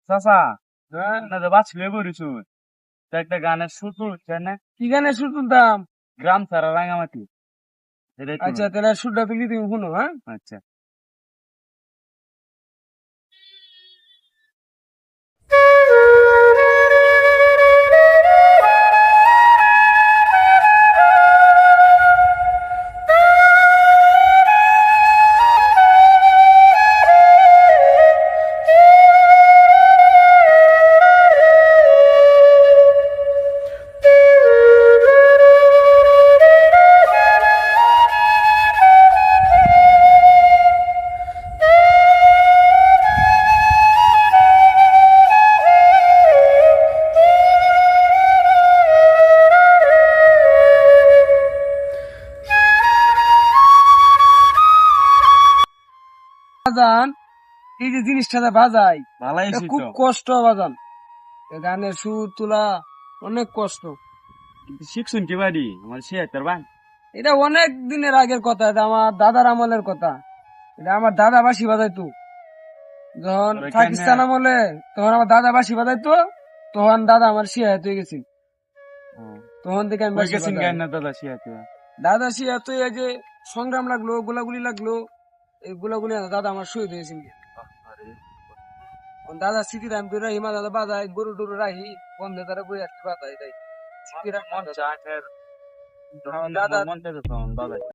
চাচা না যে বাঁচলে বলিস একটা গানের সুর তুলছে না? কি গানের সুর তুলতাম? গ্রাম ছাড়া রাঙামাটি। আচ্ছা তাহলে সুরটা তুলি তুমি শুনো। হ্যাঁ, আচ্ছা। বাজান এই যে জিনিসটা বাজাই ভালাই এটা খুব কষ্ট বাজান। গানের সুর তোলা অনেক কষ্ট। শিখছুন কি বাড়ি আমার সে তোর বান। এটা অনেক দিনের আগের কথা, এটা আমার দাদার আমলের কথা। এটা আমার দাদা বাঁশি বাজাইতো যখন পাকিস্তান আমলে, তখন আমার দাদা বাঁশি বাজাইতো, তখন দাদা আমার শিয়াত হয়ে গেছে, তখন থেকে আমি বাঁশি বাজাই। দাদা শিয়াতে দাদা শিয়াত হয়ে যে সংগ্রাম লাগলো, গোলাগুলি লাগলো, এই গোলাগুলি দাদা আমার শহীদ হয়েছে। দাদা স্মৃতি দাম করে হিমা দাদা বাজায়, গরু টরু রাহি বন্ধে তারা বই আসতে বাজায়। মন চায় দাদা মন চায় দাদা